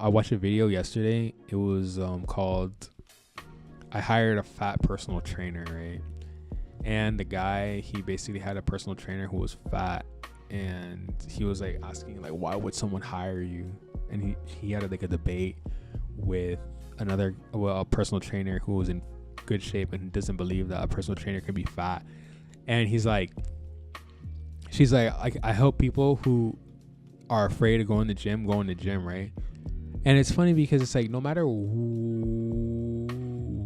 I watched a video yesterday. It was called I hired a fat personal trainer, right? And the guy, he basically had a personal trainer who was fat, and he was like asking like, why would someone hire you? And he had like a debate with a personal trainer who was in good shape and doesn't believe that a personal trainer can be fat. And she's like, I help people who are afraid of going to the gym, right? And it's funny because it's like, no matter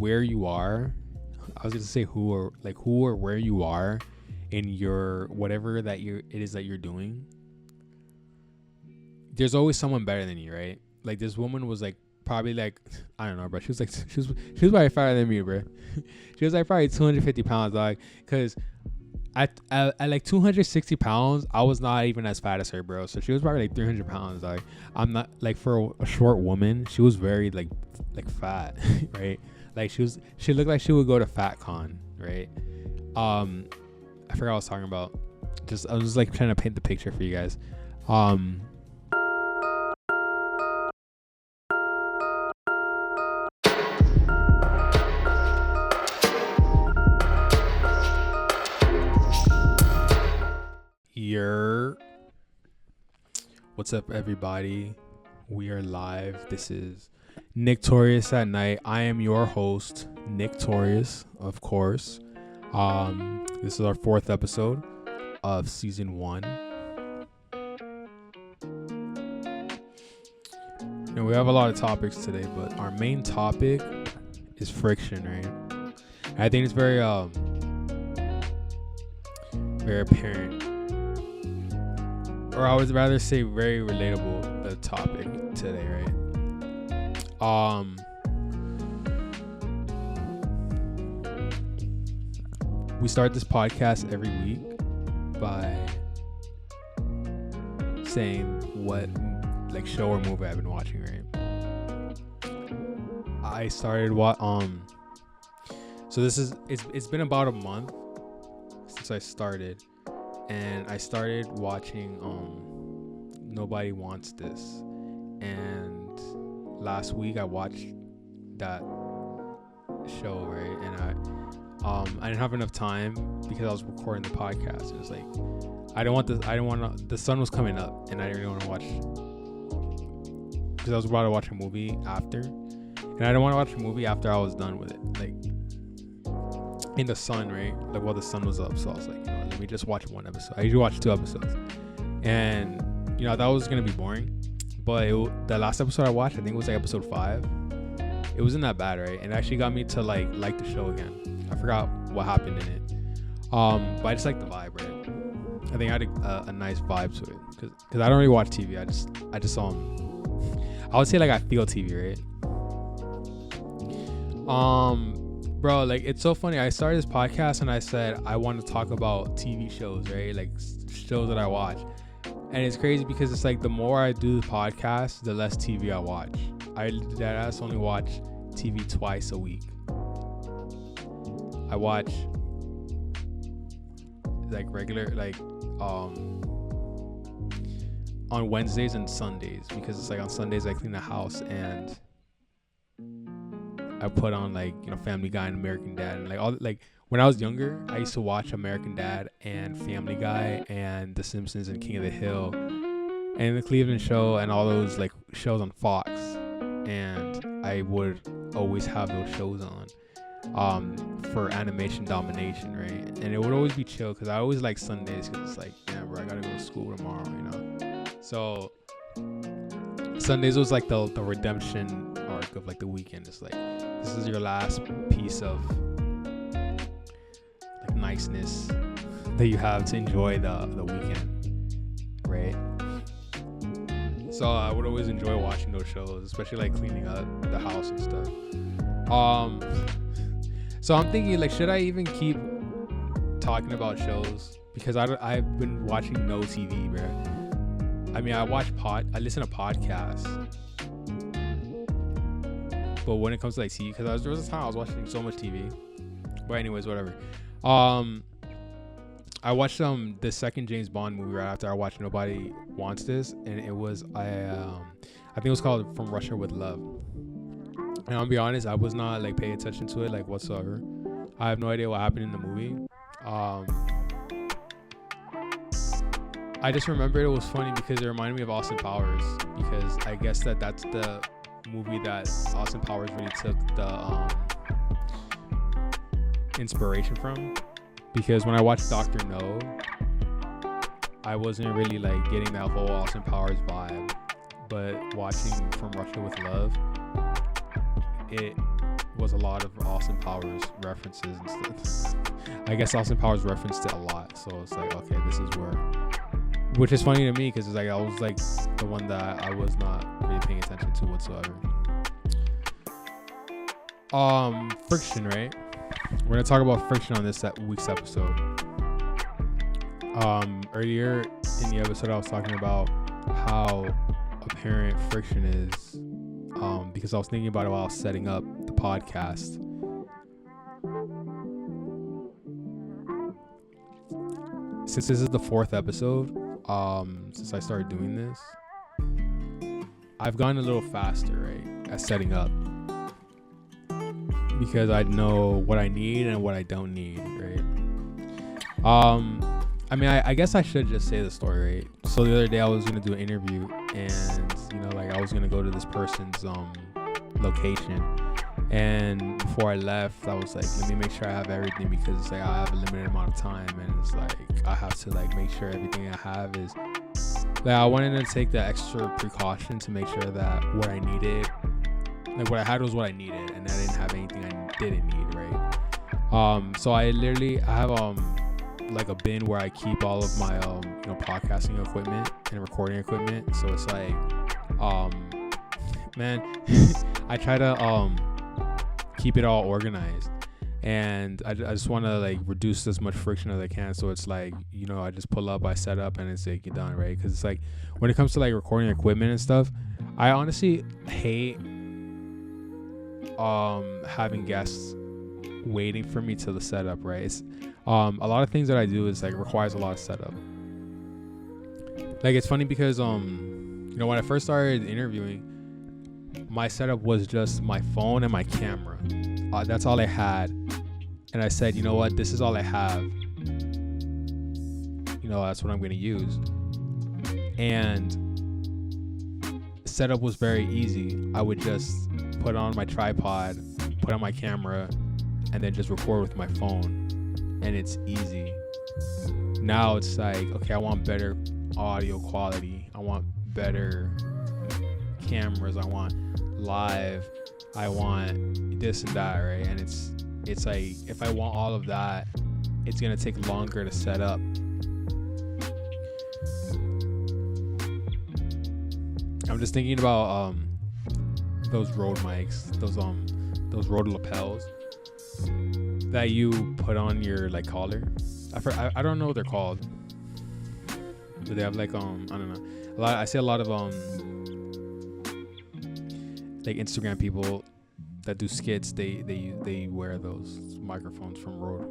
where you are, I was going to say who or where you are in your whatever it is that you're doing, there's always someone better than you, right? Like this woman was like probably like, I don't know, bro. She was probably fatter than me, bro. She was like probably 250 pounds, dog. Because at like 260 pounds, I was not even as fat as her, bro. So she was probably like 300 pounds, dog. I'm not like, for a short woman, she was very like fat, right? Like she looked like she would go to FatCon, right? I forgot what I was talking about. I was like trying to paint the picture for you guys. What's up, everybody? We are live. This is Torius Nite. I am your host, Torius, of course. This is our 4th episode of season 1. And we have a lot of topics today, but our main topic is friction, right? I think it's very apparent, or I would rather say very relatable, the topic today, right? We start this podcast every week by saying what like show or movie I've been watching, right? I started so it's been about a month since I started, and I started watching Nobody Wants This, and last week I watched that show, right? And I didn't have enough time because I was recording the podcast. It was like the sun was coming up, and I didn't really want to watch, because I was about to watch a movie after, and I didn't want to watch a movie after I was done with it, like in the sun, right? Like while the sun was up. So I was like, let me just watch one episode. I usually watch 2 episodes, and that was gonna be boring. But the last episode I watched, I think it was like episode 5. It wasn't that bad, right? And it actually got me to like the show again. I forgot what happened in it, but I just like the vibe, right? I think I had a nice vibe to it, because I don't really watch TV. I just I would say like I feel TV, right? Bro, like it's so funny. I started this podcast and I said I want to talk about TV shows, right? Like shows that I watch. And it's crazy because it's like the more I do the podcast, the less TV I watch. I only watch TV twice a week. I watch like regular, like on Wednesdays and Sundays, because it's like on Sundays I clean the house and I put on like Family Guy and American Dad, and like all, like when I was younger I used to watch American Dad and Family Guy and The Simpsons and King of the Hill and The Cleveland Show and all those like shows on Fox, and I would always have those shows on for animation domination, right? And it would always be chill because I always like Sundays, because it's like, yeah, bro, I gotta go to school tomorrow, So Sundays was like the redemption arc of like the weekend. It's like, this is your last piece of like niceness that you have to enjoy the weekend, right? So I would always enjoy watching those shows, especially like cleaning up the house and stuff. So I'm thinking, like, should I even keep talking about shows? Because I've been watching no TV, bro. I mean, I listen to podcasts, but when it comes to like TV, because there was a time I was watching so much TV. But anyways, whatever. I watched the second James Bond movie right after I watched Nobody Wants This, and it was I think it was called From Russia with Love. And I'll be honest, I was not like paying attention to it like whatsoever. I have no idea what happened in the movie. I just remember it was funny because it reminded me of Austin Powers, because I guess that's the movie that Austin Powers really took the inspiration from. Because when I watched Dr. No, I wasn't really like getting that whole Austin Powers vibe, but watching From Russia with Love, it was a lot of Austin Powers references and stuff. I guess Austin Powers referenced it a lot, so it's like, okay, this is where, which is funny to me because it's like I was like the one that I was not really paying attention to whatsoever. Friction, right? We're gonna talk about friction on this week's episode. Earlier in the episode, I was talking about how apparent friction is, because I was thinking about it while I was setting up the podcast. Since this is the 4th episode, since I started doing this, I've gotten a little faster, right, at setting up, because I know what I need and what I don't need, right? I mean, I guess I should just say the story, right? So the other day I was gonna do an interview, and like I was gonna go to this person's location, and before I left, I was like, let me make sure I have everything, because it's like I have a limited amount of time, and it's like I have to like make sure everything I have is like, I wanted to take the extra precaution to make sure that what I needed, like what I had was what I needed, and I didn't have anything I didn't need, right? So I have like a bin where I keep all of my podcasting equipment and recording equipment. So it's like man, I try to keep it all organized, and I just want to like reduce as much friction as I can. So it's like, I just pull up, I set up, and it's like you're done, right? Because it's like when it comes to like recording equipment and stuff, I honestly hate having guests waiting for me to the setup, right? It's a lot of things that I do is like requires a lot of setup. Like it's funny because when I first started interviewing, my setup was just my phone and my camera. That's all I had, and I said, you know what, this is all I have. That's what I'm gonna use. And setup was very easy. I would just put on my tripod, put on my camera, and then just record with my phone, and it's easy. Now it's like, okay, I want better audio quality, I want better cameras, I want live, I want this and that, right? And it's like, if I want all of that, it's gonna take longer to set up. I'm just thinking about those Rode mics, those Rode lapels that you put on your like collar. I don't know what they're called. Do they have like I don't know. I see a lot of like Instagram people that do skits. They wear those microphones from Rode.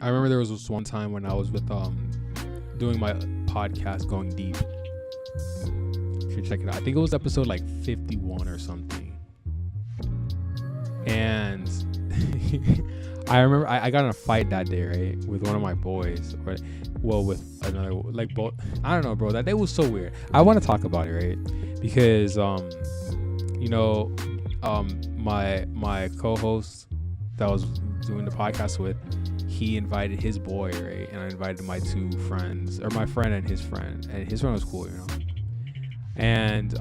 I remember there was this one time when I was with doing my podcast, Going Deep. You should check it out. I think it was episode like 51 or something. And I remember I got in a fight that day, right, with one of my boys, with another, like both. I don't know, bro. That day was so weird. I want to talk about it, right? Because my co-host that I was doing the podcast with, he invited his boy, right, and I invited my two friends, or my friend and his friend was cool, and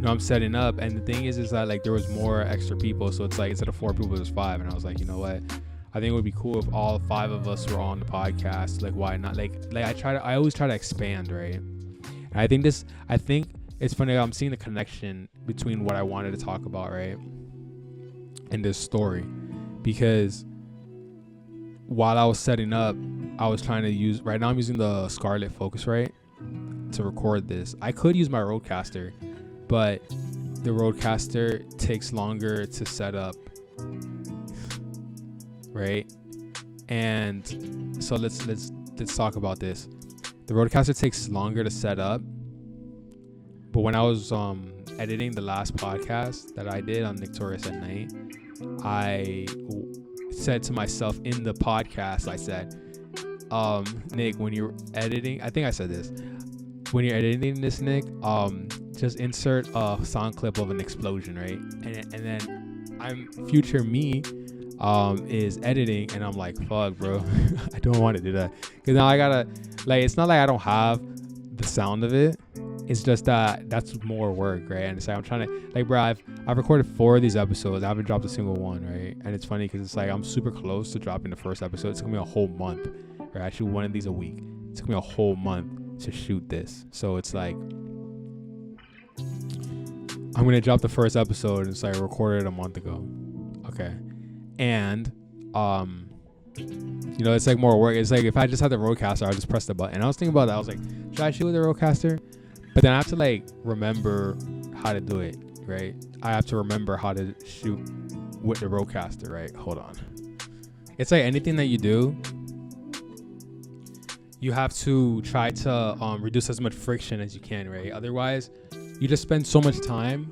I'm setting up, and the thing is that like there was more extra people, so it's like instead of 4 people there's 5, and I was like, you know what, I think it would be cool if all 5 of us were on the podcast. Like, why not? Like I always try to expand, right? And I think it's funny, I'm seeing the connection between what I wanted to talk about, right, and this story, because while I was setting up, I was trying to use, right now I'm using the Scarlett Focusrite to record this. I could use my Rodecaster, but the Rodecaster takes longer to set up right? And so let's talk about this. The Rodecaster takes longer to set up, but when I was editing the last podcast that I did on Torius Nite, I said to myself in the podcast, I said, Nick, when you're editing, I think I said this, when you're editing this, Nick, just insert a sound clip of an explosion, right? And then future me is editing, and I'm like, fuck, bro, I don't want to do that, because now I gotta, like, it's not like I don't have the sound of it, it's just that that's more work, right? And it's like I'm trying to, like, bro, I've recorded 4 of these episodes, I haven't dropped a single one, right? And it's funny because it's like I'm super close to dropping the first episode. It's gonna be a whole month, right? I shoot one of these a week. It's gonna be a whole month to shoot this, so it's like I'm gonna drop the first episode, and it's like I recorded a month ago, okay? And you know, it's like more work. It's like if I just had the Rodecaster, I'll just press the button. And I was thinking about that. I was like, should I shoot with the Rodecaster? But then I have to like remember how to do it, right? I have to remember how to shoot with the Rodecaster, right? Hold on. It's like anything that you do, you have to try to reduce as much friction as you can, right? Otherwise, you just spend so much time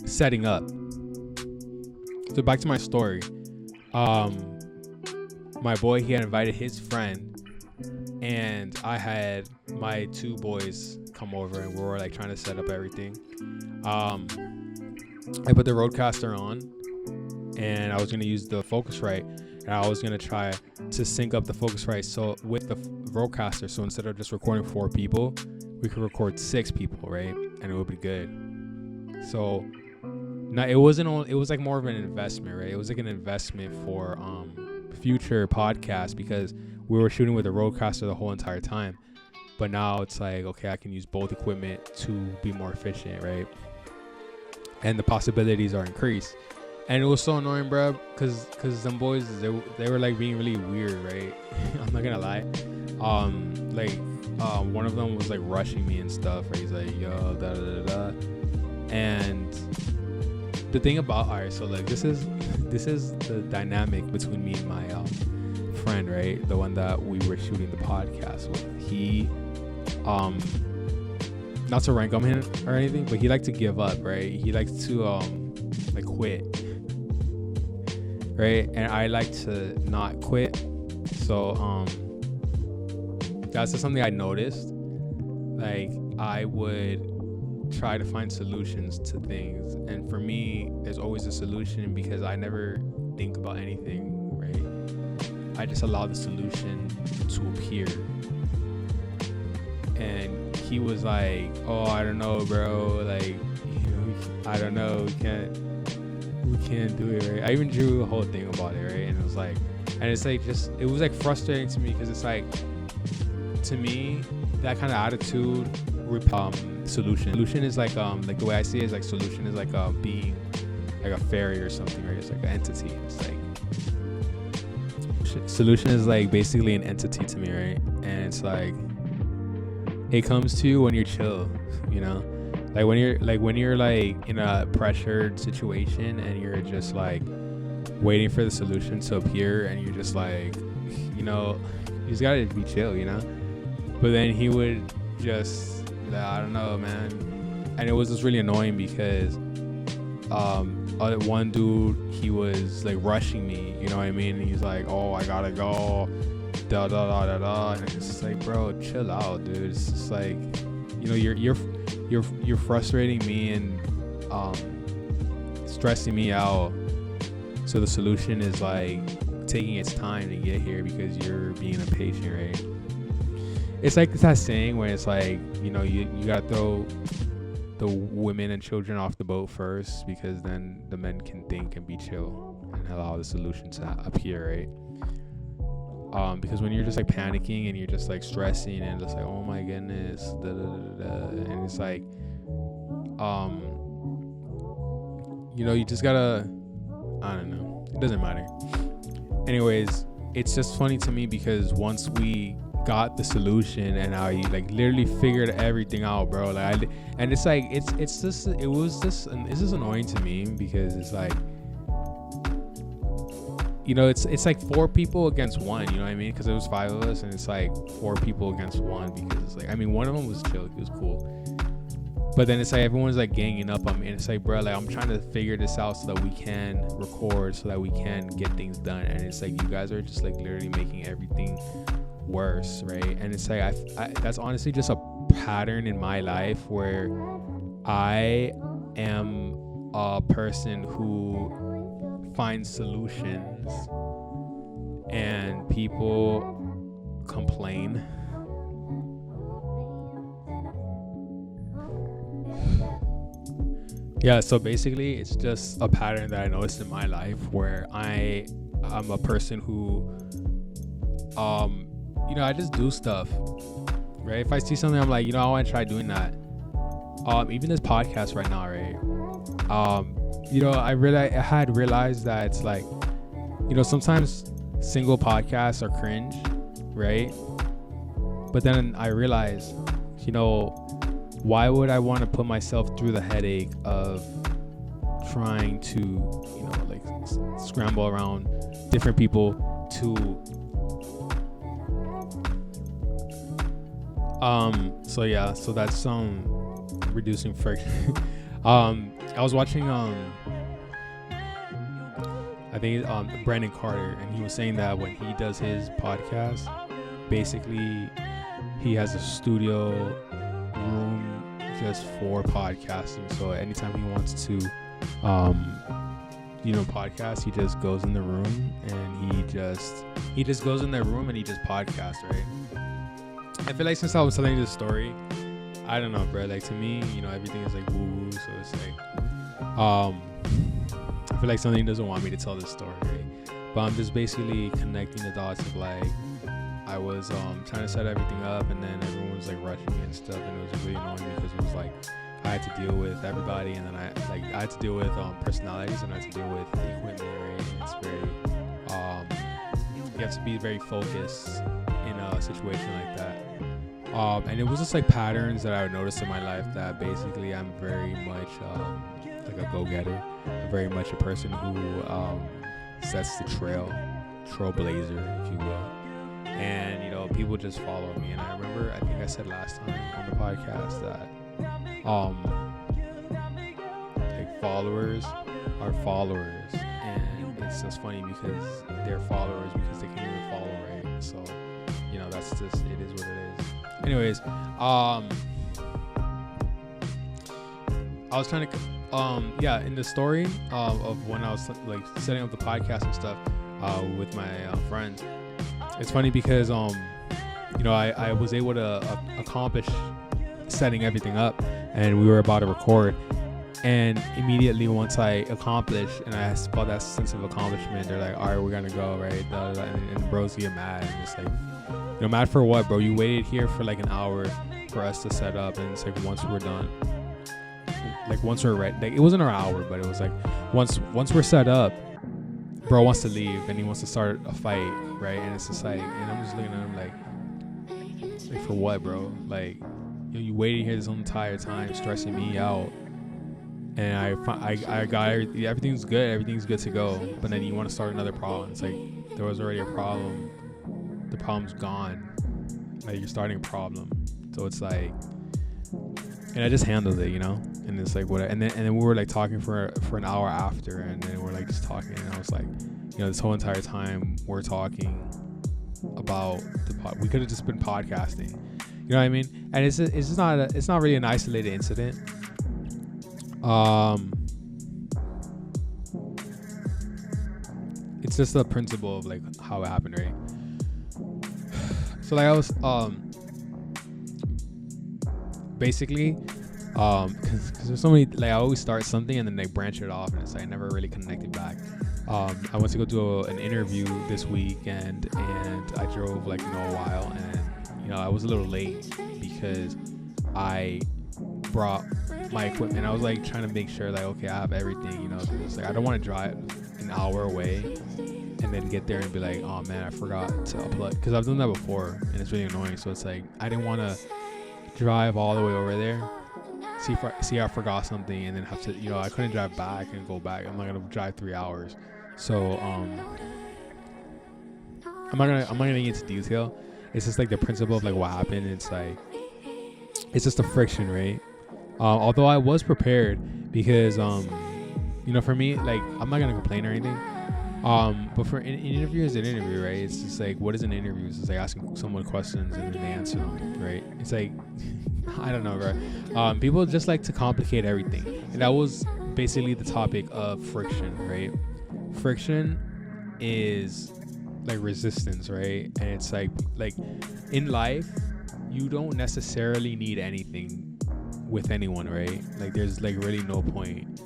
setting up. So back to my story. My boy, he had invited his friend, and I had my 2 boys come over, and we were like trying to set up everything. I put the Rodecaster on, and I was gonna use the Focusrite, and I was gonna try to sync up the Focusrite so with the Rodecaster, so instead of just recording 4 people, we could record 6 people, right? And it would be good. So now it was like more of an investment, right? It was like an investment for future podcasts, because we were shooting with the Rodecaster the whole entire time. But now it's like, okay, I can use both equipment to be more efficient, right? And the possibilities are increased. And it was so annoying, bro, because them boys, they were like being really weird, right? I'm not gonna lie. One of them was like rushing me and stuff, right? He's like, yo, da da da da. And the thing about, alright, so like this is the dynamic between me and my friend, right? The one that we were shooting the podcast with. He not to rank on him or anything, but he liked to give up, right? He likes to like quit, right? And I like to not quit. So that's just something I noticed. Like, I would try to find solutions to things, and for me, there's always a solution, because I never think about anything, right? I just allow the solution to appear. And he was like, oh, I don't know, bro, like, I don't know, we can't do it, right? I even drew a whole thing about it, right? And it was like, and it's like, just, it was like frustrating to me, because it's like, to me, that kind of attitude, solution is like the way I see it is like solution is like a being, like a fairy or something, right? It's like an entity. It's like solution is like basically an entity to me, right? And it's like it comes to you when you're chill, you know, like when you're like in a pressured situation and you're just like waiting for the solution to appear, and you're just like, you know, you just gotta be chill, you know. But then he would just, I don't know, man. And it was just really annoying, because one dude, he was like rushing me, you know what I mean? And he's like, oh, I gotta go, da da da da da. And it's just like, bro, chill out, dude. It's just like, you know, you're frustrating me and stressing me out. So the solution is like taking its time to get here, because you're being impatient, right? It's like that saying where it's like, you know, you gotta throw the women and children off the boat first, because then the men can think and be chill and allow the solution to appear, right? Because when you're just like panicking and you're just like stressing and just like, oh my goodness, da, da, da, da, and it's like, you know, you just gotta, I don't know, it doesn't matter. Anyways, it's just funny to me, because once we got the solution and I like literally figured everything out, bro, like and it's like it's just annoying to me, because it's like you know, it's like 4 people against 1, you know what I mean? Because it was 5 of us, and it's like 4 people against 1, because it's like, I mean, one of them was chill, he was cool, but then it's like everyone's like ganging up on me, and it's like, bro, like I'm trying to figure this out so that we can record, so that we can get things done, and it's like you guys are just like literally making everything worse, right? And it's like I that's honestly just a pattern in my life where I am a person who finds solutions and people complain. Yeah, so basically it's just a pattern that I noticed in my life where I'm a person who you know, I just do stuff, right? If I see something, I'm like, you know, I want to try doing that. Even this podcast right now, right? You know, I had realized that it's like, you know, sometimes single podcasts are cringe, right? But then I realized, you know, why would I want to put myself through the headache of trying to, you know, like scramble around different people to so yeah, so that's reducing friction. I was watching I think Brandon Carter, and he was saying that when he does his podcast, basically he has a studio room just for podcasting. So anytime he wants to you know, podcast, he just goes in the room and he just goes in that room and he just podcasts, right? I feel like since I was telling you this story, I don't know, bro, like to me, you know, everything is like woo-woo, so it's like I feel like something doesn't want me to tell this story, right? But I'm just basically connecting the dots of like I was trying to set everything up, and then everyone was like rushing and stuff, and it was really annoying because it was like I had to deal with everybody, and then I had to deal with personalities, and I had to deal with equipment, right? And it's very you have to be very focused in a situation like that. And it was just like patterns that I would notice in my life that basically I'm very much like a go-getter. I'm very much a person who sets the trailblazer, if you will. And, you know, people just follow me. And I remember, I think I said last time on the podcast that like followers are followers. And it's just funny because they're followers because they can't even follow, right? So, you know, that's just, it is what it is. Anyways, I was trying to, yeah, in the story of when I was like setting up the podcast and stuff with my friends, it's funny because, you know, I was able to accomplish setting everything up, and we were about to record, and immediately once I accomplished and I felt that sense of accomplishment, they're like, all right, we're gonna go, right? And bros get mad, and it's like, you know, mad for what, bro? You waited here for like an hour for us to set up, and it's like once we're done, like once we're ready, like it wasn't an hour, but it was like once we're set up, bro wants to leave and he wants to start a fight, right? And it's just like, and I'm just looking at him like for what, bro? Like, you waited here this whole entire time, stressing me out, and I got everything's good to go, but then you want to start another problem. It's like there was already a problem. The problem's gone. Like, you're starting a problem. So it's like, and I just handled it, you know. And it's like what, and then we were like talking for an hour after, and then we're like just talking, and I was like, you know, this whole entire time we're talking about we could have just been podcasting, you know what I mean? And it's just not really an isolated incident. It's just the principle of like how it happened, right? So like I was basically because there's so many, like I always start something and then they branch it off, and it's like I never really connected back. I went to go do an interview this weekend, and I drove like a while, and you know I was a little late because I brought my equipment. I was like trying to make sure like, okay, I have everything, you know, because it's like I don't want to drive an hour away and then get there and be like, oh man, I forgot to upload, because I've done that before and it's really annoying. So it's like I didn't want to drive all the way over there, see I forgot something, and then have to, you know, I couldn't drive back and go back. I'm not gonna drive 3 hours. So I'm not gonna get into detail. It's just like the principle of like what happened. It's like it's just a friction, right? Although I was prepared because for me, like, I'm not gonna complain or anything. But for an interview is an interview, right? It's just like, what is an interview? It's just like asking someone questions and then they answer them, right? It's like, I don't know, right? People just like to complicate everything, and that was basically the topic of friction, right? Friction is like resistance, right? And it's like in life, you don't necessarily need anything with anyone, right? Like, there's like really no point.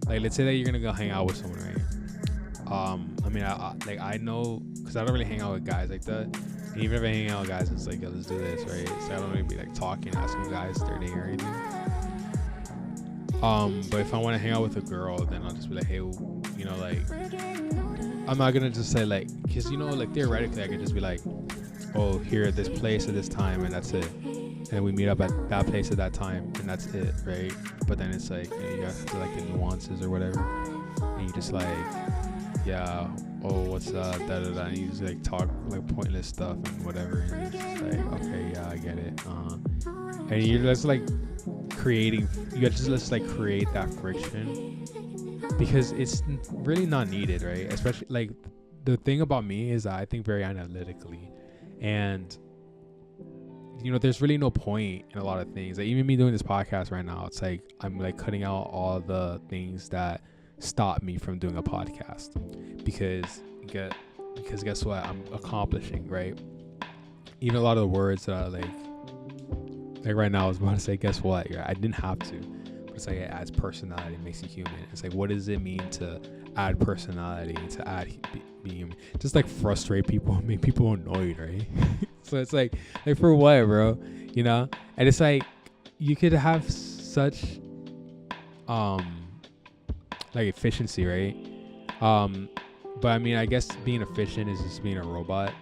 Like, let's say that you're gonna go hang out with someone, right? I mean, I know, because I don't really hang out with guys like that. And even if I hang out with guys, it's like, yo, let's do this, right? So I don't really be like talking, asking guys their day or anything. But if I want to hang out with a girl, then I'll just be like, hey, like, I'm not gonna just say like, because like, theoretically I could just be like, oh, here at this place at this time, and that's it. And we meet up at that place at that time, and that's it, right? But then it's like, you have to like the nuances or whatever, and you just like, yeah, oh, what's up, da da da, and you just like talk like pointless stuff and whatever, and it's just like, okay, yeah, I get it. And you're just like creating, you just like create that friction because it's really not needed, right? Especially like the thing about me is that I think very analytically, and there's really no point in a lot of things. Like, even me doing this podcast right now, it's like I'm like cutting out all the things that stop me from doing a podcast because guess what, I'm accomplishing, right? Even a lot of the words that I like right now I was about to say, guess what, I didn't have to, but it's like it adds personality, it makes you human. It's like, what does it mean to add personality, to add be human? Just like frustrate people, make people annoyed, right? So it's like for what, bro? And it's like you could have such like efficiency, right? But I mean, I guess being efficient is just being a robot.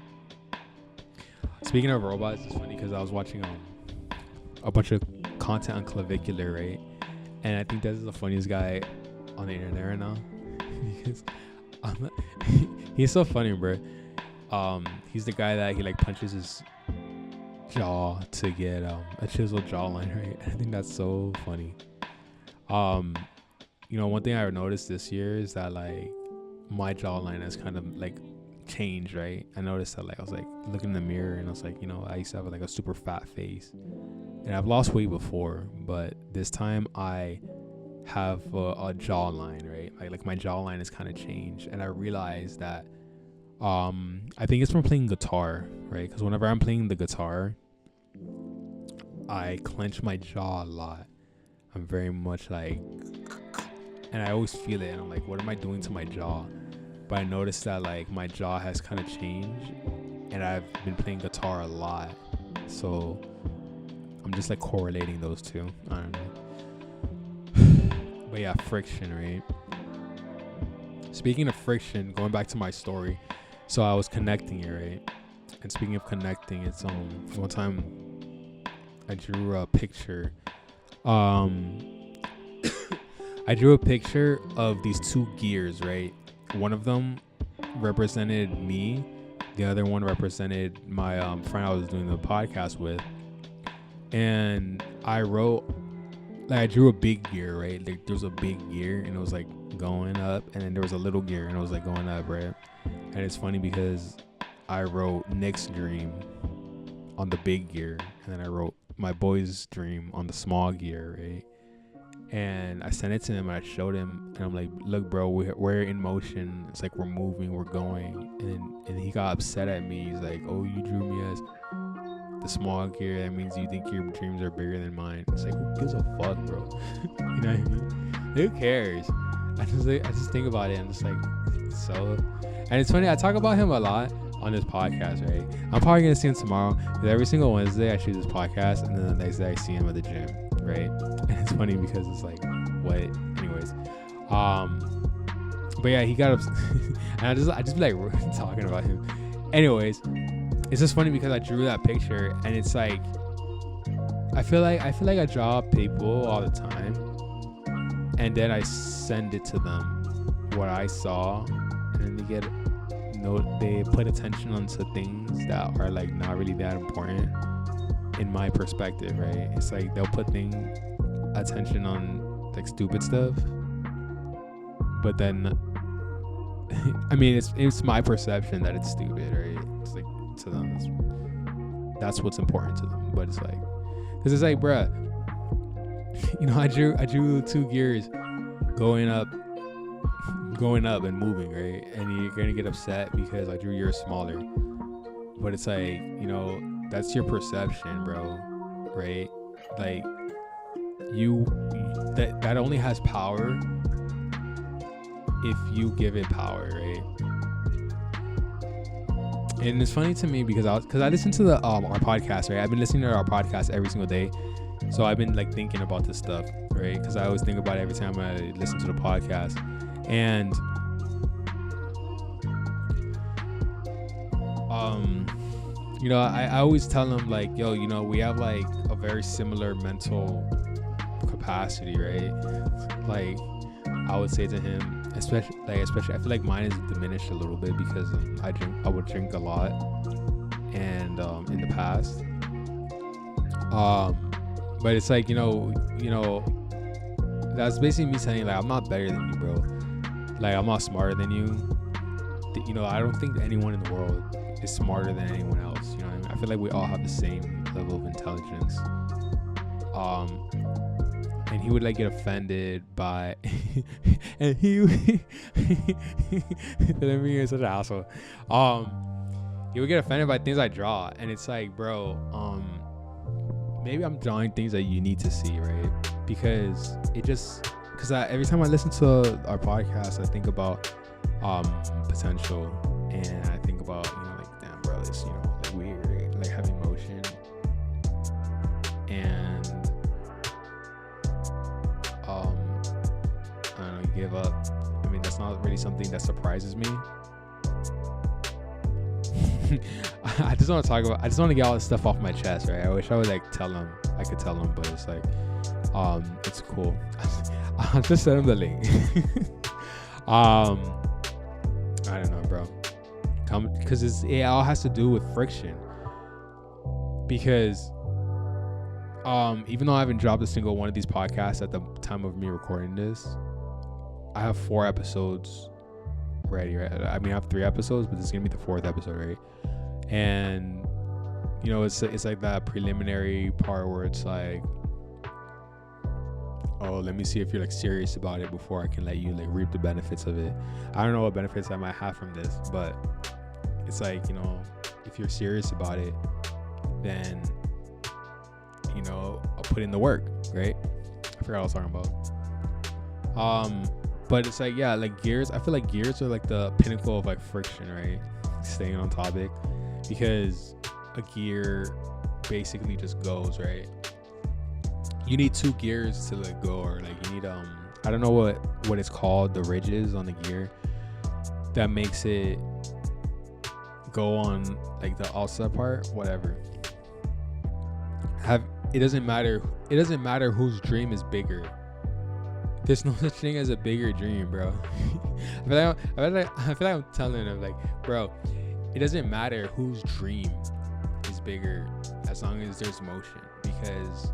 Speaking of robots, it's funny because I was watching a bunch of content on Clavicular, right? And I think this is the funniest guy on the internet right now because he's so funny, bro. He's the guy that he like punches his jaw to get a chiseled jawline, right? I think that's so funny. One thing I noticed this year is that like my jawline has kind of like changed, right? I noticed that like I was like looking in the mirror and I was like, I used to have like a super fat face, and I've lost weight before, but this time I have a jawline, right? Like my jawline has kind of changed, and I realized that I think it's from playing guitar, right? Because whenever I'm playing the guitar, I clench my jaw a lot. I'm very much like, and I always feel it, and I'm like, what am I doing to my jaw? But I noticed that like my jaw has kind of changed, and I've been playing guitar a lot, so I'm just like correlating those two. I don't know. But yeah, friction, right? Speaking of friction, going back to my story, so I was connecting it, right? And speaking of connecting, it's one time I drew a picture. I drew a picture of these two gears, right? One of them represented me. The other one represented my friend I was doing the podcast with. And I drew a big gear, right? Like, there was a big gear and it was like going up, and then there was a little gear and it was like going up, right? And it's funny because I wrote Nick's dream on the big gear, and then I wrote my boy's dream on the small gear, right? And I sent it to him and I showed him, and I'm like, look, bro, we're in motion. It's like we're moving, we're going. And he got upset at me. He's like, oh, you drew me as the small gear. That means you think your dreams are bigger than mine. It's like, who gives a fuck, bro? You know what I mean? Who cares? I just think about it, and it's like, so. And it's funny, I talk about him a lot on this podcast, right? I'm probably gonna see him tomorrow, because every single Wednesday I shoot this podcast, and then the next day I see him at the gym, right? And it's funny because it's like, what? Anyways, but yeah, he got upset, and I just be like talking about him. Anyways, it's just funny because I drew that picture, and it's like, I feel like I draw people all the time, and then I send it to them what I saw, and then they put attention onto things that are like not really that important in my perspective, right? It's like they'll put attention on like stupid stuff, but then I mean it's my perception that it's stupid, right? It's like to them that's what's important to them, but it's like, because it's like, bruh, I drew 2 gears going up and moving, right? And you're gonna get upset because I drew yours smaller, but it's like, that's your perception, bro, right? Like that only has power if you give it power, right? And it's funny to me because I listen to our podcast, right? I've been listening to our podcast every single day, so I've been like thinking about this stuff, right? Because I always think about it every time I listen to the podcast. And I always tell them like, yo, we have like a very similar mental capacity, right? Like I would say to him, especially I feel like mine is diminished a little bit because I would drink a lot, and in the past, but it's like, that's basically me saying like, I'm not better than you, bro. Like I'm not smarter than you. I don't think anyone in the world is smarter than anyone else. You know what I mean? I feel like we all have the same level of intelligence. And he would like get offended by, and he let me hear such an asshole. He would get offended by things I draw, and it's like, bro, maybe I'm drawing things that you need to see, right? Because every time I listen to our podcast, I think about potential, and I think about, like, damn, bro, this, like weird, like have emotion, and I don't know, give up. I mean, that's not really something that surprises me. I just want to get all this stuff off my chest, right? I wish I would like I could tell him, but it's like, it's cool. I'll just send him the link. I don't know, bro. Because it all has to do with friction. Because even though I haven't dropped a single one of these podcasts at the time of me recording this, I have 4 episodes ready, right? I mean, I have 3 episodes, but this is gonna be the 4th episode, right? And it's like that preliminary part where it's like, oh, let me see if you're like serious about it before I can let you like reap the benefits of it. I don't know what benefits I might have from this, but it's like, if you're serious about it, then I'll put in the work, right? I forgot what I was talking about. But it's like, yeah, like gears. I feel like gears are like the pinnacle of like friction, right? Staying on topic, because a gear basically just goes, right? You need 2 gears to let go, or like you need I don't know what it's called, the ridges on the gear that makes it go on, like the outside part, whatever. It doesn't matter whose dream is bigger. There's no such thing as a bigger dream, bro. I feel like I'm telling him, like, bro, it doesn't matter whose dream is bigger as long as there's motion, because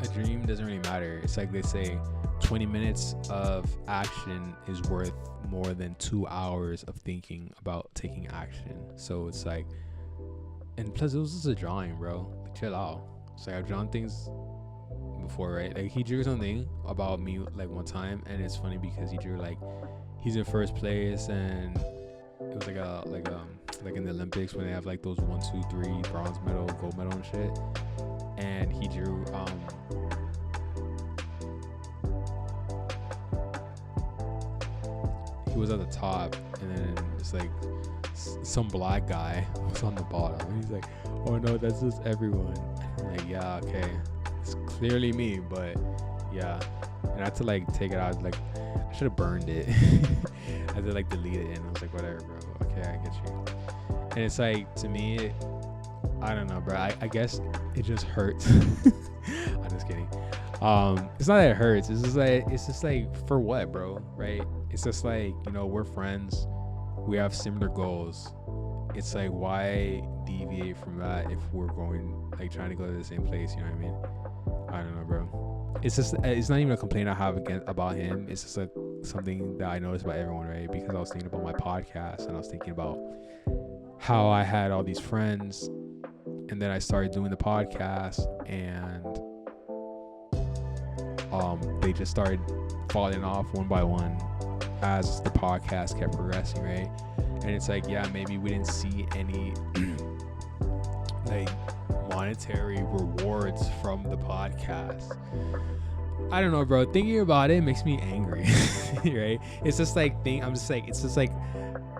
a dream doesn't really matter. It's like they say 20 minutes of action is worth more than 2 hours of thinking about taking action. So it's like, and plus it was just a drawing, bro. Like, chill out. It's like I've drawn things before, right? Like he drew something about me like one time, and it's funny because he drew like he's in first place, and it was like in the Olympics when they have like those 1, 2, 3 bronze medal, gold medal and shit. And he drew he was at the top, and then it's like some black guy was on the bottom, and he's like, oh no, that's just everyone. I'm like, yeah, okay, it's clearly me, but yeah. And I had to like take it out, like I should have burned it. I had to like delete it, and I was like, whatever, bro, okay, I get you. And it's like, to me, I don't know, bro, I guess it just hurts. I'm just kidding. It's not that it hurts, it's just like for what, bro, right? It's just like, we're friends, we have similar goals, it's like, why deviate from that if we're going, like, trying to go to the same place? You know what I mean? I don't know, bro. It's just, it's not even a complaint I have about him. It's just like something that I noticed about everyone, right? Because I was thinking about my podcast, and I was thinking about how I had all these friends, and then I started doing the podcast, and they just started falling off one by one as the podcast kept progressing, right? And it's like, yeah, maybe we didn't see any like monetary rewards from the podcast. I don't know, bro. Thinking about it makes me angry, right? It's just like it's just like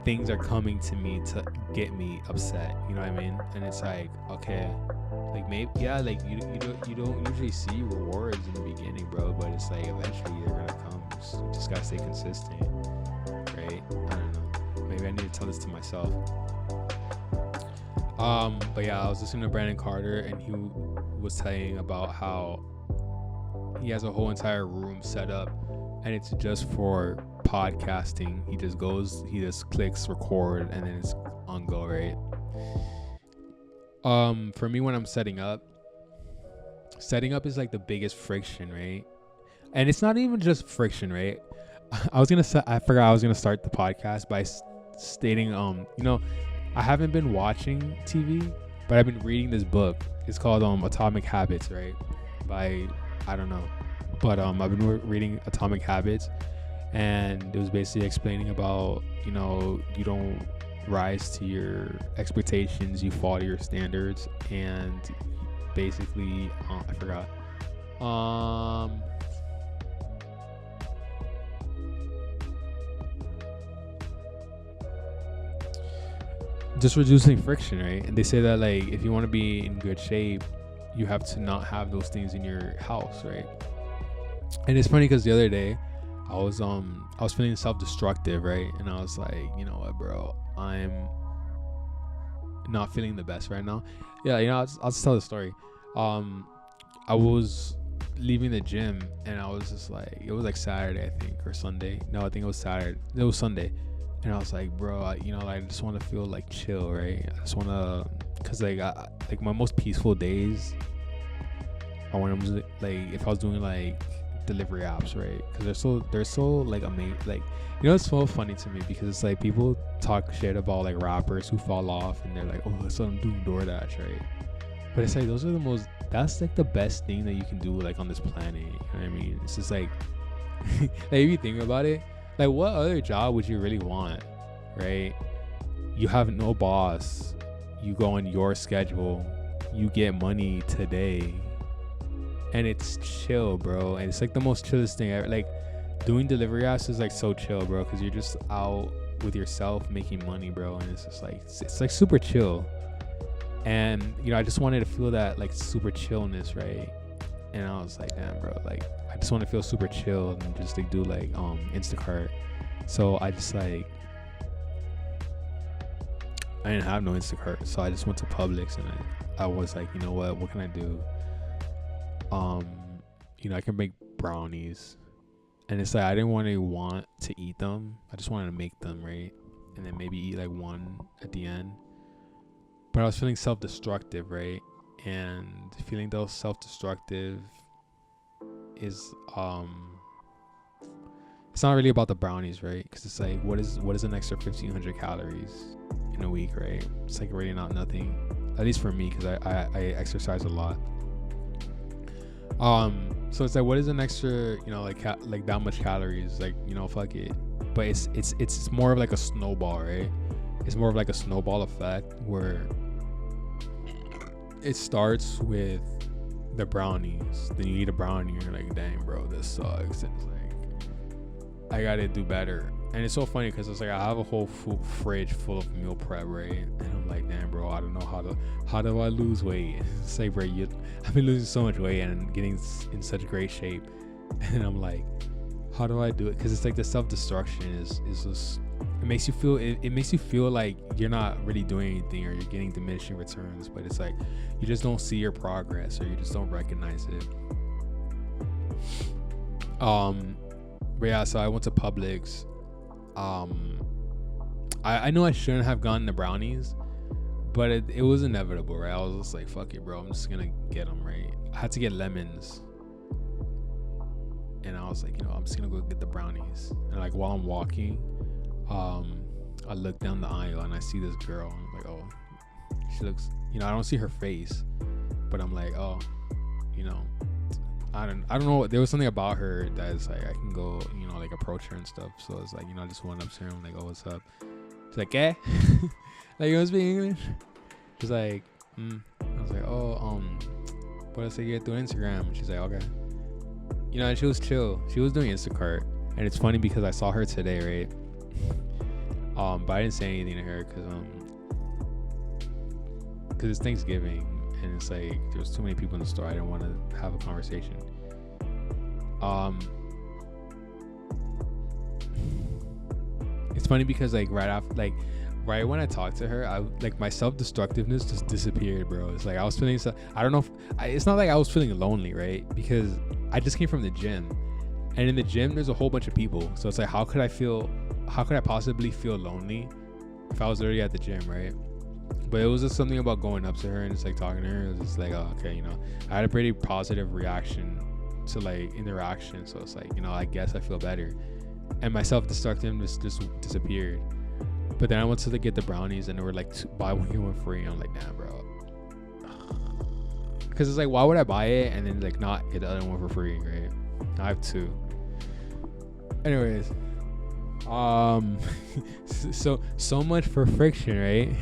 things are coming to me to get me upset. You know what I mean? And it's like, okay, like maybe, yeah, like you don't usually see rewards in the beginning, bro. But it's like eventually they're gonna come. You just gotta stay consistent, right? I don't know. Maybe I need to tell this to myself. But yeah, I was listening to Brandon Carter, and he was saying about how he has a whole entire room set up, and it's just for podcasting. He just clicks record, and then it's on go, right? For me, when I'm setting up is like the biggest friction, right? And it's not even just friction, right? I forgot I was gonna start the podcast by stating, you know, I haven't been watching TV, but I've been reading this book. It's called Atomic Habits, right? By, I don't know, but I've been reading Atomic Habits, and it was basically explaining about, you know, you don't rise to your expectations, you fall to your standards, and basically, I forgot. Just reducing friction, right? And they say that, like, if you want to be in good shape, you have to not have those things in your house, right? And it's funny because the other day I was feeling self-destructive, right? And I was like, you know what, bro, I'm not feeling the best right now. Yeah, you know, I'll just tell the story. I was leaving the gym, and I was just like, it was like Saturday, I think, or Sunday. No, I think it was Saturday. It was Sunday. And I was like, bro, I just want to feel like chill, right? I just want to, cause like my most peaceful days are when I'm like, if I was doing like delivery apps, right? Cause they're so like amazing. Like, you know, it's so funny to me because it's like people talk shit about like rappers who fall off, and they're like, oh, so I'm doing DoorDash, right? But it's like, that's like the best thing that you can do like on this planet. You know what I mean? It's just like, like if you think about it, like, what other job would you really want, right? You have no boss. You go on your schedule. You get money today. And it's chill, bro. And it's like the most chillest thing ever. Like, doing delivery apps is like so chill, bro, because you're just out with yourself making money, bro. And it's just like, it's like super chill. And, you know, I just wanted to feel that like super chillness, right? And I was like, damn, bro, like, I just want to feel super chill and just like do like Instacart. So I just like, I didn't have no Instacart, so I just went to Publix, and I was like, you know what can I do? You know, I can make brownies, and it's like I didn't want to eat them. I just wanted to make them, right? And then maybe eat like one at the end. But I was feeling self-destructive, right? And feeling those self-destructive is it's not really about the brownies, right? Because it's like, what is an extra 1,500 calories in a week, right? It's like really not nothing, at least for me, because I exercise a lot. So it's like, what is an extra, you know, like that much calories? Like, you know, fuck it. But it's more of like a snowball, right? It's more of like a snowball effect where it starts with the brownies. Then you eat a brownie, and you're like, dang, bro, this sucks. And it's like, I gotta do better. And it's so funny because it's like I have a whole fridge full of meal prep, right? And I'm like, damn, bro, I don't know how do I lose weight? It's like, bro, I've been losing so much weight and getting in such great shape, and I'm like, how do I do it? Because it's like the self-destruction is just, it makes you feel like you're not really doing anything, or you're getting diminishing returns. But it's like you just don't see your progress, or you just don't recognize it. But yeah, so I went to Publix. I know I shouldn't have gotten the brownies, but it was inevitable, right? I was just like, fuck it, bro. I'm just gonna get them, right? I had to get lemons, and I was like, I'm just gonna go get the brownies. And like while I'm walking, I look down the aisle and I see this girl. I'm like, oh, she looks, I don't see her face, but I'm like, oh, I don't know. There was something about her that is like I can go, like approach her and stuff. So it's like, I just went up to her. I'm like, oh, what's up? She's like, eh? Like, you don't speak English? She's like, I was like, oh, what else I get through Instagram? And she's like, okay. And she was chill. She was doing Instacart. And it's funny because I saw her today, right? But I didn't say anything to her because it's Thanksgiving. And it's like there was too many people in the store. I didn't want to have a conversation. It's funny because like right when I talked to her, I like my self-destructiveness just disappeared, bro. It's like I was feeling I don't know it's not like I was feeling lonely, right? Because I just came from the gym, and in the gym there's a whole bunch of people. So it's like how could I possibly feel lonely if I was already at the gym, right? But it was just something about going up to her and just like talking to her. It was just like, oh, okay, I had a pretty positive reaction to like interaction. So it's like, I guess I feel better. And my self-destructiveness just disappeared. But then I went to get the brownies and they were like buy one get one free. And I'm like, nah, bro. Because it's like, why would I buy it and then like not get the other one for free, right? I have two. Anyways, so much for friction, right?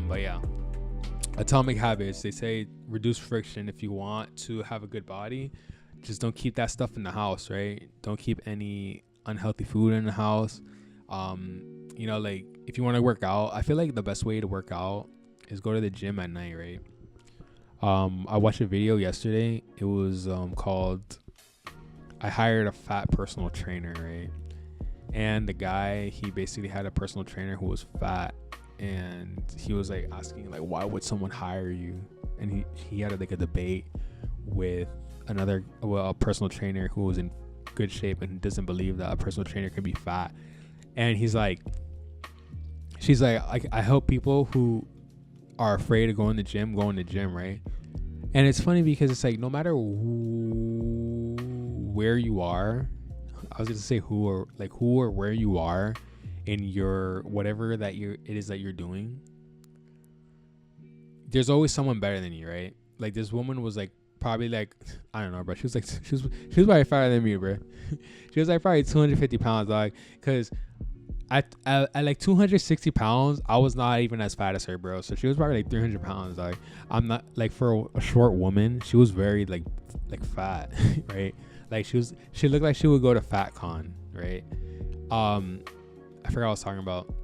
But yeah, Atomic Habits, they say reduce friction. If you want to have a good body, just don't keep that stuff in the house, right? Don't keep any unhealthy food in the house. Like if you want to work out, I feel like the best way to work out is go to the gym at night, right? I watched a video yesterday. It was called I hired a fat personal trainer, right? And the guy, he basically had a personal trainer who was fat. And he was like asking like, why would someone hire you? And he had like a debate with a personal trainer who was in good shape and doesn't believe that a personal trainer can be fat. And she's like, I help people who are afraid of going to the gym, right? And it's funny because it's like no matter where you are, I was gonna say who or where you are in your whatever that it is that you're doing, there's always someone better than you, right? Like this woman was like probably like, I don't know, bro. She was probably fatter than me, bro. She was like probably 250 pounds, dog. Because at like 260 pounds, I was not even as fat as her, bro. So she was probably like 300 pounds, dog. I'm not like, for a short woman, she was very like fat, right? Like she looked like she would go to FatCon, right? I forgot what I was talking about.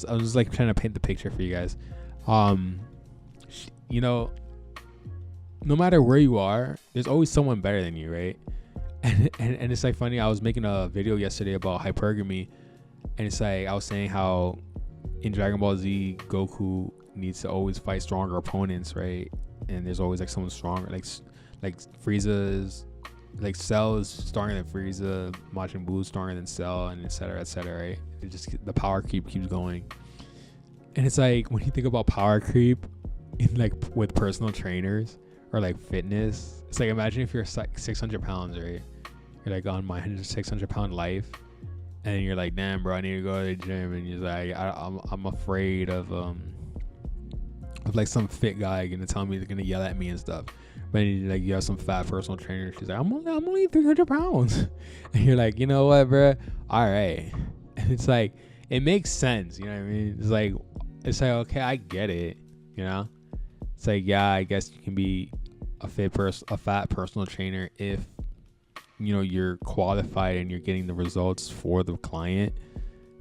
I was just like trying to paint the picture for you guys. No matter where you are, there's always someone better than you, right? And it's like funny. I was making a video yesterday about hypergamy, and it's like I was saying how in Dragon Ball Z, Goku needs to always fight stronger opponents, right? And there's always like someone stronger, like Frieza is. Like Cell is stronger than Frieza, Majin Buu is stronger than Cell, and et cetera, right? It just, the power creep keeps going. And it's like when you think about power creep in like with personal trainers or like fitness, it's like imagine if you're like 600 pounds, right? You're like on my 600 pound life, and you're like, damn, bro, I need to go to the gym, and you're like, I'm afraid of like some fit guy gonna tell me they're gonna yell at me and stuff. But like you have some fat personal trainer, she's like, I'm only 300 pounds, and you're like, you know what, bro? All right. And it's like it makes sense, you know what I mean? It's like okay, I get it, you know. It's like, yeah, I guess you can be a fat personal trainer if you're qualified and you're getting the results for the client.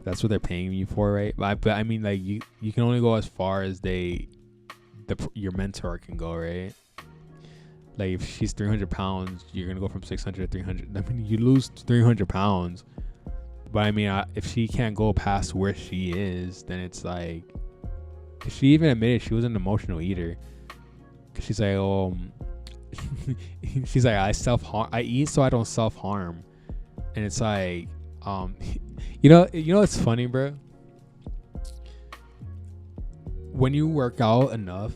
That's what they're paying you for, right? But I mean, like you can only go as far as your mentor can go, right? Like if she's 300 pounds, you're gonna go from 600 to 300. I mean, you lose 300 pounds, but I mean, if she can't go past where she is, then it's like, cause she even admitted she was an emotional eater. Cause she's like, she's like, I eat so I don't self-harm, and it's like, It's funny, bro. When you work out enough,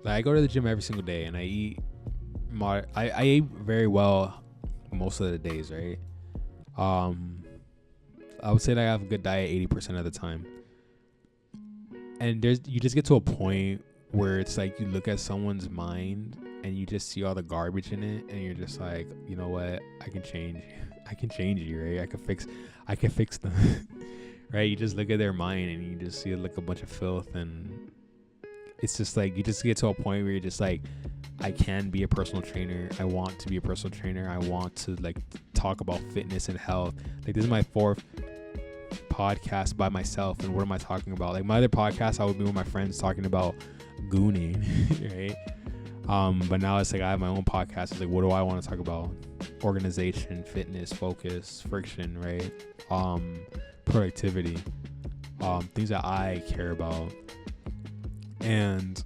like I go to the gym every single day and I eat I eat very well most of the days, right? I would say that I have a good diet 80% of the time. And you just get to a point where it's like you look at someone's mind and you just see all the garbage in it and you're just like, you know what? I can change you, right? I can fix them. Right? You just look at their mind and you just see like a bunch of filth, and it's just like you just get to a point where you're just like, I can be a personal trainer. I want to be a personal trainer. I want to like talk about fitness and health. Like this is my 4th podcast by myself, and what am I talking about? Like my other podcast, I would be with my friends talking about gooning, right? But now it's like I have my own podcast. It's like, what do I want to talk about? Organization, fitness, focus, friction, right? Productivity, things that I care about. And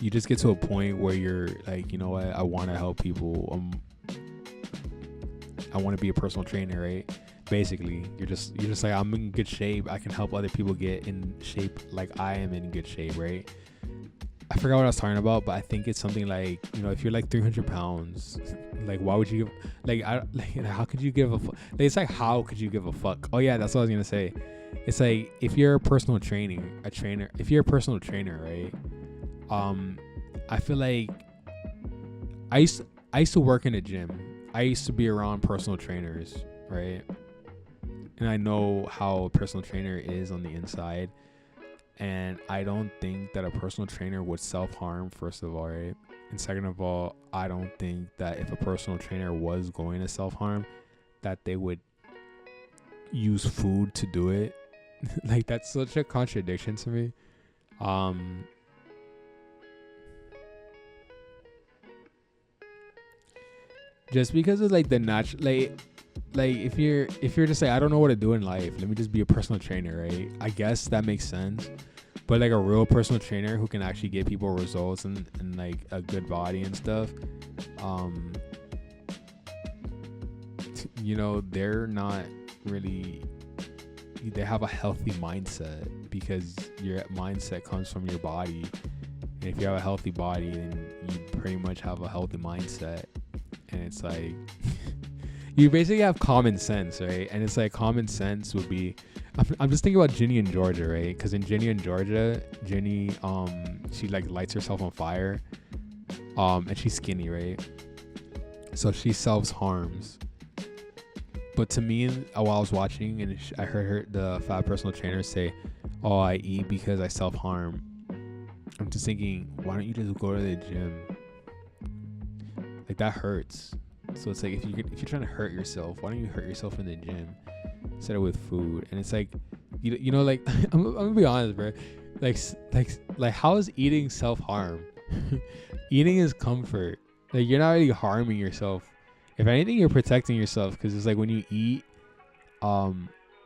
you just get to a point where you're like, you know what? I want to help people. I want to be a personal trainer, right? Basically, you're just like, I'm in good shape. I can help other people get in shape like I am in good shape, right? I forgot what I was talking about, but I think it's something like, if you're like 300 pounds, like why would you give, how could you give a fuck? Like, it's like, how could you give a fuck? Oh yeah, that's what I was gonna say. It's like, if you're a personal trainer, right? I feel like I used to work in a gym. I used to be around personal trainers, right? And I know how a personal trainer is on the inside. And I don't think that a personal trainer would self-harm, first of all, right? And second of all, I don't think that if a personal trainer was going to self-harm, that they would use food to do it. Like, that's such a contradiction to me. Just because of like the natural, like if you're just like, I don't know what to do in life, let me just be a personal trainer, right? I guess that makes sense. But like a real personal trainer who can actually get people results and like a good body and stuff, they're not really, they have a healthy mindset, because your mindset comes from your body. And if you have a healthy body, then you pretty much have a healthy mindset. And it's like, you basically have common sense, right? And it's like, common sense would be, I'm just thinking about Ginny in Georgia, right? Because in Ginny in Georgia, she like lights herself on fire, and she's skinny, right? So she self-harms. But to me, while I was watching, and I heard the fat personal trainer say, "Oh, I eat because I self-harm." I'm just thinking, why don't you just go to the gym? Like, that hurts. So it's like, if you're trying to hurt yourself, why don't you hurt yourself in the gym instead of with food? And it's like, like I'm gonna be honest, bro. Like how is eating self-harm? Eating is comfort. Like, you're not really harming yourself. If anything, you're protecting yourself, because it's like when you eat,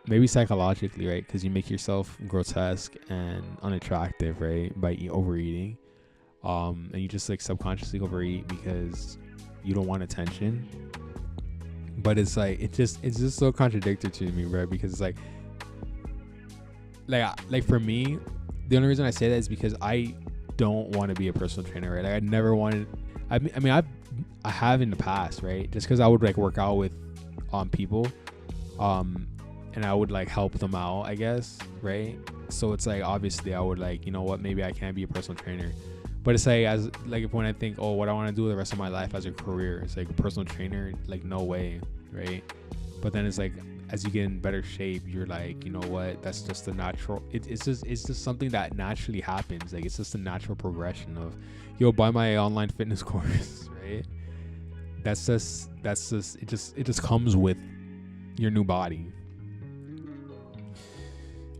maybe psychologically, right? Because you make yourself grotesque and unattractive, right? By overeating, and you just like subconsciously overeat because you don't want attention. But it's like, it's just so contradictory to me, bro, because it's like for me, the only reason I say that is because I don't want to be a personal trainer, right? Like, I never wanted, I have in the past, right? Just because I would like work out with people, and I would like help them out, I guess, right? So it's like, obviously I would like, maybe I can't be a personal trainer. But it's like, as like, when I think, oh, what I want to do the rest of my life as a career, it's like a personal trainer, like, no way, right? But then it's like, as you get in better shape, you're like, you know what? That's just the natural. It's just something that naturally happens. Like, it's just a natural progression of, buy my online fitness course, right? That's just it just comes with your new body.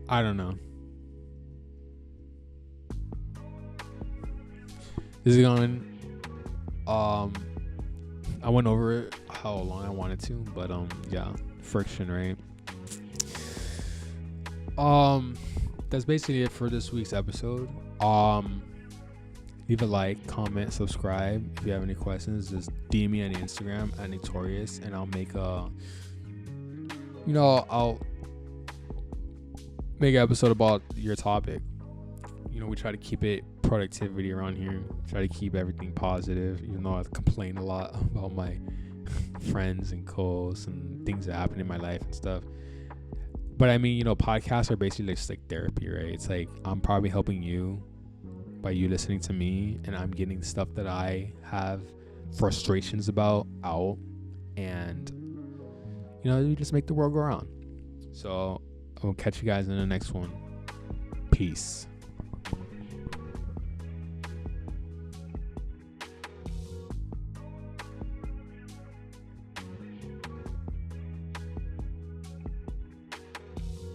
I don't know. This is going. I went over how long I wanted to, but yeah, friction, right? That's basically it for this week's episode. leave a like, comment, subscribe. If you have any questions, just DM me on Instagram at Torius, and I'll make I'll make an episode about your topic. We try to keep it productivity around here. Try to keep everything positive, even though I complain a lot about my friends and co-hosts and things that happen in my life and stuff. But I mean, podcasts are basically just like therapy, right? It's like I'm probably helping you by you listening to me, and I'm getting stuff that I have frustrations about out, and you just make the world go around. So I'll catch you guys in the next one. Peace.